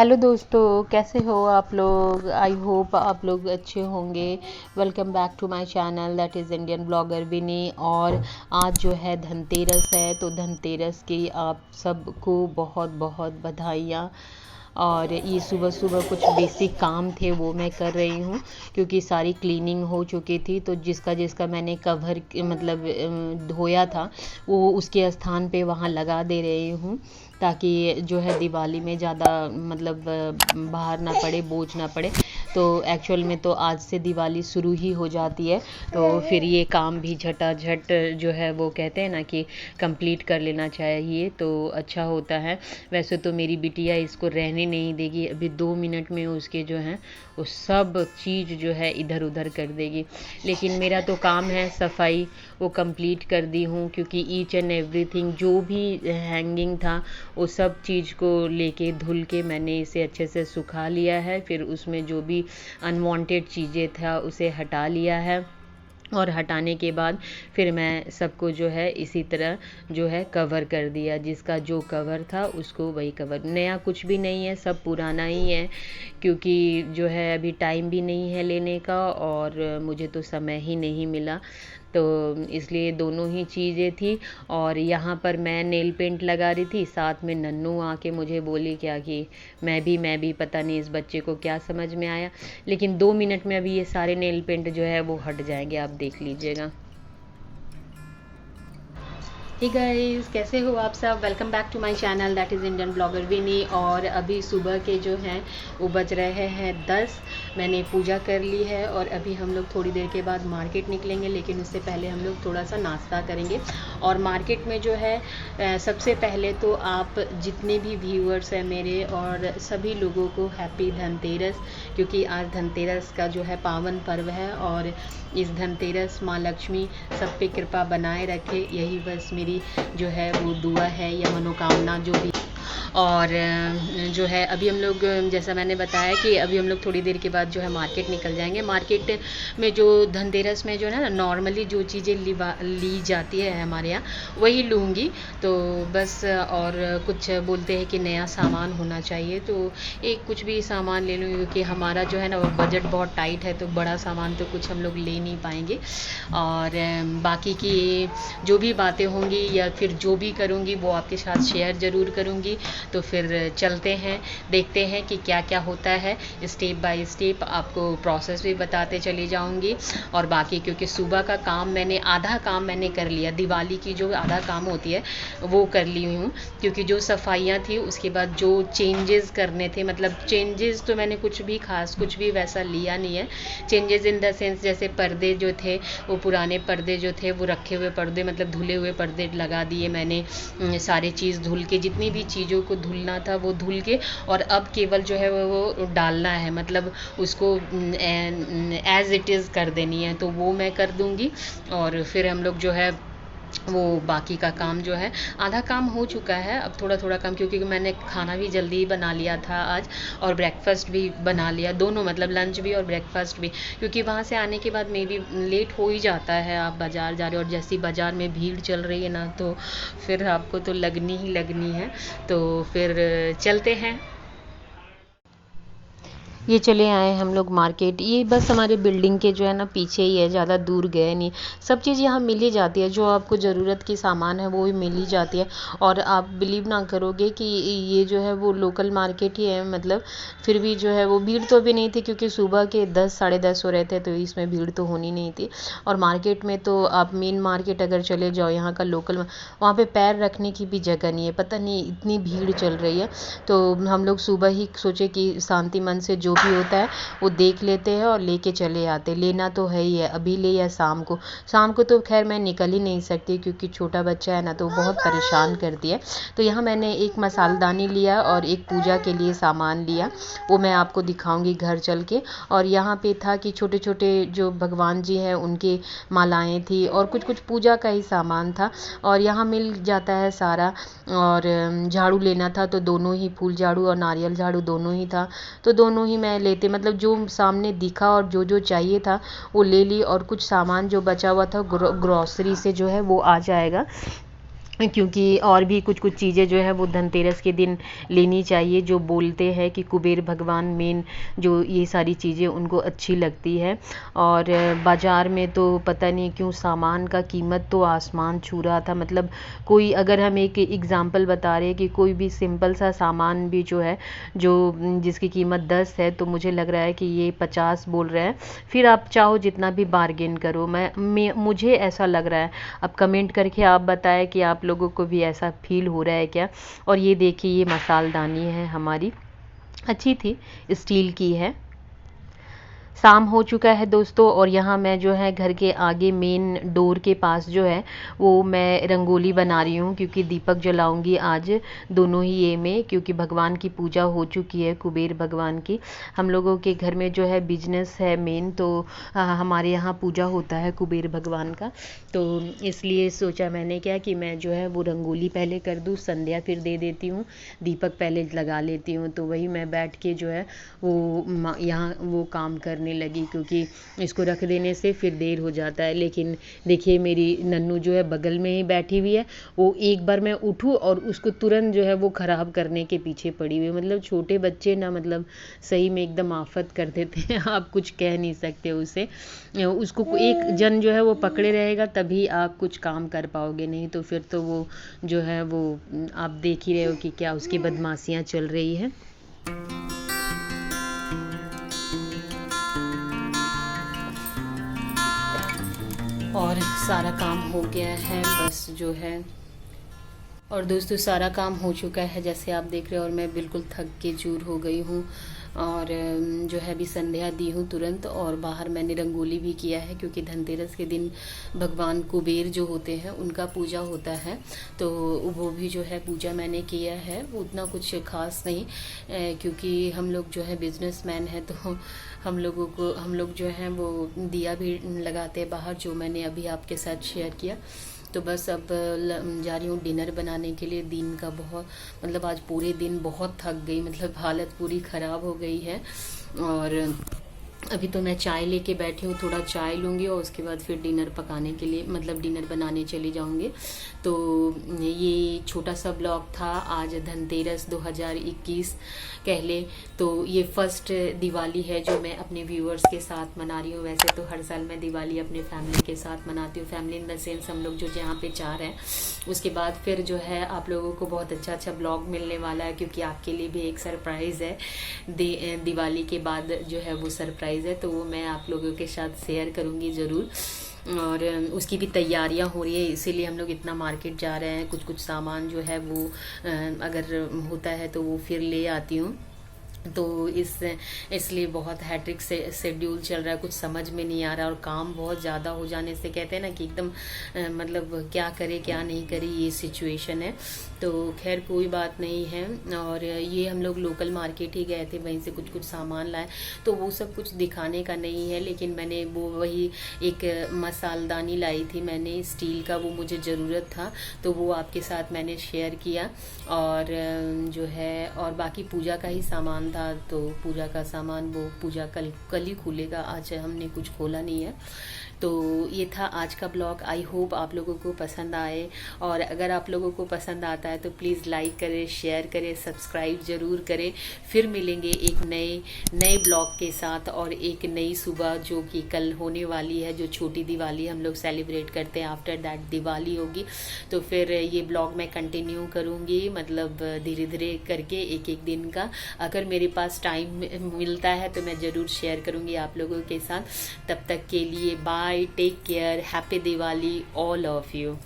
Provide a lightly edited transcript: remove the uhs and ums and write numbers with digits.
Hello दोस्तों, कैसे हो आप लोग। आई होप आप लोग अच्छे होंगे। Welcome back to my channel that is Indian blogger Vini. और आज जो है धनतेरस है, तो धनतेरस की आप सबको बहुत बहुत बधाइयाँ। और ये सुबह सुबह कुछ बेसिक काम थे वो मैं कर रही हूँ, क्योंकि सारी क्लीनिंग हो चुकी थी। तो जिसका जिसका मैंने कवर मतलब धोया था, वो उसके स्थान पे वहाँ लगा दे रही हूँ, ताकि जो है दिवाली में ज़्यादा मतलब बाहर ना पड़े, बोझ ना पड़े। तो एक्चुअल में तो आज से दिवाली शुरू ही हो जाती है, तो फिर ये काम भी झटाझट जो है वो कहते हैं ना कि कंप्लीट कर लेना चाहिए, तो अच्छा होता है। वैसे तो मेरी बिटिया इसको रहने नहीं देगी, अभी 2 मिनट में उसके जो हैं वो सब चीज़ जो है इधर उधर कर देगी। लेकिन मेरा तो काम है सफाई, वो कंप्लीट कर दी हूँ, क्योंकि ईच एंड एवरीथिंग जो भी हैंगिंग था वो सब चीज़ को लेके धुल के मैंने इसे अच्छे से सुखा लिया है। फिर उसमें जो भी अनवांटेड चीज़ें था उसे हटा लिया है, और हटाने के बाद फिर मैं सबको जो है इसी तरह जो है कवर कर दिया। जिसका जो कवर था उसको वही कवर, नया कुछ भी नहीं है, सब पुराना ही है, क्योंकि जो है अभी टाइम भी नहीं है लेने का, और मुझे तो समय ही नहीं मिला, तो इसलिए दोनों ही चीज़ें थी। और यहाँ पर मैं नेल पेंट लगा रही थी, साथ में नन्नू आके मुझे बोली क्या कि मैं भी पता नहीं इस बच्चे को क्या समझ में आया। लेकिन 2 मिनट में अभी ये सारे नेल पेंट जो है वो हट जाएंगे, आप देख लीजिएगा। हे गाइस, कैसे हो आप सब। Welcome back to my channel that is Indian blogger Vini. और अभी सुबह के जो हैं वो बज रहे हैं 10। मैंने पूजा कर ली है, और अभी हम लोग थोड़ी देर के बाद मार्केट निकलेंगे, लेकिन उससे पहले हम लोग थोड़ा सा नाश्ता करेंगे। और मार्केट में जो है सबसे पहले तो आप जितने भी व्यूअर्स हैं मेरे, और सभी लोगों को हैप्पी धनतेरस, क्योंकि आज धनतेरस का जो है पावन पर्व है। और इस धनतेरस माँ लक्ष्मी सब पे कृपा बनाए रखे, यही बस मेरी जो है वो दुआ है या मनोकामना जो भी। और जो है अभी हम लोग, जैसा मैंने बताया कि अभी हम लोग थोड़ी देर के बाद जो है मार्केट निकल जाएंगे। मार्केट में जो धनतेरस में जो है ना नॉर्मली जो चीज़ें ली जाती है हमारे यहाँ वही लूँगी। तो बस, और कुछ बोलते हैं कि नया सामान होना चाहिए, तो एक कुछ भी सामान ले लूँ, क्योंकि हमारा जो है ना बजट बहुत टाइट है, तो बड़ा सामान तो कुछ हम लोग ले नहीं पाएंगे। और बाकी की जो भी बातें होंगी या फिर जो भी करूँगी वो आपके साथ शेयर ज़रूर करूँगी। तो फिर चलते हैं, देखते हैं कि क्या क्या होता है। स्टेप बाय स्टेप आपको प्रोसेस भी बताते चली जाऊंगी। और बाकी क्योंकि सुबह का काम मैंने आधा काम मैंने कर लिया, दिवाली की जो आधा काम होती है वो कर ली हूँ, क्योंकि जो सफाइयाँ थी उसके बाद जो चेंजेस करने थे, मतलब चेंजेस तो मैंने कुछ भी खास कुछ भी वैसा लिया नहीं है। चेंजेस इन द सेंस जैसे पर्दे जो थे, वो पुराने पर्दे जो थे वो रखे हुए पर्दे, मतलब धुले हुए पर्दे लगा दिए मैंने। सारी चीज़ धुल के, जितनी भी चीज़ों को धुलना था वो धुल के, और अब केवल जो है वो डालना है, मतलब उसको एज इट इज़ कर देनी है, तो वो मैं कर दूंगी। और फिर हम लोग जो है वो बाकी का काम जो है, आधा काम हो चुका है, अब थोड़ा थोड़ा काम, क्योंकि मैंने खाना भी जल्दी ही बना लिया था आज, और ब्रेकफास्ट भी बना लिया, दोनों मतलब लंच भी और ब्रेकफास्ट भी, क्योंकि वहाँ से आने के बाद मे भी लेट हो ही जाता है। आप बाज़ार जा रहे हो, और जैसी बाज़ार में भीड़ चल रही है ना, तो फिर आपको तो लगनी ही लगनी है। तो फिर चलते हैं। ये चले आए हम लोग मार्केट। ये बस हमारे बिल्डिंग के जो है ना पीछे ही है, ज़्यादा दूर गए नहीं। सब चीज़ यहाँ मिल ही जाती है, जो आपको ज़रूरत की सामान है वो भी मिल ही जाती है। और आप बिलीव ना करोगे कि ये जो है वो लोकल मार्केट ही है, मतलब फिर भी जो है वो भीड़ तो अभी नहीं थी, क्योंकि सुबह के 10 साढ़े 10 हो रहे थे, तो इसमें भीड़ तो होनी नहीं थी। और मार्केट में तो आप मेन मार्केट अगर चले जाओ, यहाँ का लोकल, वहाँ पे पैर रखने की भी जगह नहीं है, पता नहीं इतनी भीड़ चल रही है। तो हम लोग सुबह ही सोचे कि शांति मन से जो भी होता है वो देख लेते हैं और लेके चले आते। लेना तो है ही है, अभी ले या शाम को। शाम को तो खैर मैं निकल ही नहीं सकती, क्योंकि छोटा बच्चा है ना, तो बहुत परेशान करती है। तो यहाँ मैंने एक मसालदानी लिया और एक पूजा के लिए सामान लिया, वो मैं आपको दिखाऊंगी घर चल के। और यहाँ पे था कि छोटे छोटे जो भगवान जी हैं उनके मालाएं थी, और कुछ कुछ पूजा का ही सामान था, और यहाँ मिल जाता है सारा। और झाड़ू लेना था, तो दोनों ही, फूल झाड़ू और नारियल झाड़ू दोनों ही था, तो दोनों ही मैं लेते, मतलब जो सामने दिखा और जो जो चाहिए था वो ले ली। और कुछ सामान जो बचा हुआ था ग्रॉसरी से जो है वो आ जाएगा, क्योंकि और भी कुछ कुछ चीज़ें जो है वो धनतेरस के दिन लेनी चाहिए। जो बोलते हैं कि कुबेर भगवान मेन जो ये सारी चीज़ें उनको अच्छी लगती है। और बाज़ार में तो पता नहीं क्यों सामान का कीमत तो आसमान छू रहा था। मतलब कोई अगर हम एक एग्ज़ाम्पल बता रहे हैं कि कोई भी सिंपल सा सामान भी जो है जो जिसकी कीमत 10 है तो मुझे लग रहा है कि ये 50 बोल रहे हैं। फिर आप चाहो जितना भी बार्गेन करो, मुझे ऐसा लग रहा है। अब कमेंट करके आप बताएं कि आप लोगों को भी ऐसा फील हो रहा है क्या। और ये देखिए ये मसालदानी है हमारी, अच्छी थी, स्टील की है। शाम हो चुका है दोस्तों और यहाँ मैं जो है घर के आगे मेन डोर के पास जो है वो मैं रंगोली बना रही हूँ, क्योंकि दीपक जलाऊंगी आज दोनों ही ये में, क्योंकि भगवान की पूजा हो चुकी है कुबेर भगवान की। हम लोगों के घर में जो है बिजनेस है मेन, तो हमारे यहाँ पूजा होता है कुबेर भगवान का। तो इसलिए सोचा मैंने क्या कि मैं जो है वो रंगोली पहले कर दूँ, संध्या फिर दे देती हूँ, दीपक पहले लगा लेती हूँ। तो वही मैं बैठ के जो है वो यहाँ वो काम करने लगी, क्योंकि इसको रख देने से फिर देर हो जाता है। लेकिन देखिए मेरी नन्नू जो है बगल में ही बैठी हुई है, वो एक बार मैं उठूँ और उसको तुरंत जो है वो ख़राब करने के पीछे पड़ी हुई है। मतलब छोटे बच्चे ना, मतलब सही में एकदम आफत कर देते हैं। आप कुछ कह नहीं सकते उसे। उसको एक जन जो है वो पकड़े रहेगा तभी आप कुछ काम कर पाओगे, नहीं तो फिर तो वो जो है वो आप देख ही रहे हो कि क्या उसकी बदमाशियाँ चल रही है। और सारा काम हो गया है बस जो है। और दोस्तों सारा काम हो चुका है जैसे आप देख रहे हो, और मैं बिल्कुल थक के चूर हो गई हूँ। और जो है अभी संध्या दी हूँ तुरंत, और बाहर मैंने रंगोली भी किया है, क्योंकि धनतेरस के दिन भगवान कुबेर जो होते हैं उनका पूजा होता है। तो वो भी जो है पूजा मैंने किया है, उतना कुछ खास नहीं, क्योंकि हम लोग जो है बिजनेसमैन हैं, तो हम लोग जो हैं वो दिया भी लगाते हैं बाहर, जो मैंने अभी आपके साथ शेयर किया। तो बस अब जा रही हूँ डिनर बनाने के लिए। दिन का बहुत मतलब आज पूरे दिन बहुत थक गई, मतलब हालत पूरी ख़राब हो गई है। और अभी तो मैं चाय लेके बैठी हूँ, थोड़ा चाय लूँगी और उसके बाद फिर डिनर पकाने के लिए मतलब डिनर बनाने चली जाऊँगी। तो ये छोटा सा ब्लॉग था आज धनतेरस 2021 कह ले। तो ये फर्स्ट दिवाली है जो मैं अपने व्यूअर्स के साथ मना रही हूँ। वैसे तो हर साल मैं दिवाली अपने फैमिली के साथ मनाती हूँ, फैमिली इन द सेंस हम लोग जो जहाँ पे 4 हैं। उसके बाद फिर जो है आप लोगों को बहुत अच्छा ब्लॉग मिलने वाला है, क्योंकि आपके लिए भी एक सरप्राइज़ है। दिवाली के बाद जो है वो सरप्राइज़ है, तो वो मैं आप लोगों के साथ शेयर करूँगी ज़रूर। और उसकी भी तैयारियां हो रही है, इसीलिए हम लोग इतना मार्केट जा रहे हैं। कुछ सामान जो है वो अगर होता है तो वो फिर ले आती हूँ। तो इसलिए बहुत हैट्रिक से शेड्यूल चल रहा है, कुछ समझ में नहीं आ रहा। और काम बहुत ज़्यादा हो जाने से कहते हैं ना कि एकदम मतलब क्या करे क्या नहीं करे ये सिचुएशन है। तो खैर कोई बात नहीं है। और ये हम लोग लोकल मार्केट ही गए थे, वहीं से कुछ सामान लाए, तो वो सब कुछ दिखाने का नहीं है। लेकिन मैंने वो वही एक मसालदानी लाई थी मैंने स्टील का, वो मुझे ज़रूरत था, तो वो आपके साथ मैंने शेयर किया। और जो है और बाकी पूजा का ही सामान था, तो पूजा का सामान वो पूजा कल ही खुलेगा, आज हमने कुछ खोला नहीं है। तो ये था आज का ब्लॉग। आई होप आप लोगों को पसंद आए, और अगर आप लोगों को पसंद आता है तो प्लीज़ लाइक करें, शेयर करें, सब्सक्राइब ज़रूर करें। फिर मिलेंगे एक नए ब्लॉग के साथ और एक नई सुबह जो कि कल होने वाली है, जो छोटी दिवाली हम लोग सेलिब्रेट करते हैं। आफ्टर दैट दिवाली होगी, तो फिर ये ब्लॉग मैं कंटिन्यू करूँगी, मतलब धीरे धीरे करके एक दिन का। अगर मेरे पास टाइम मिलता है तो मैं ज़रूर शेयर करूँगी आप लोगों के साथ। तब तक के लिए bye, take care, happy Diwali all of you.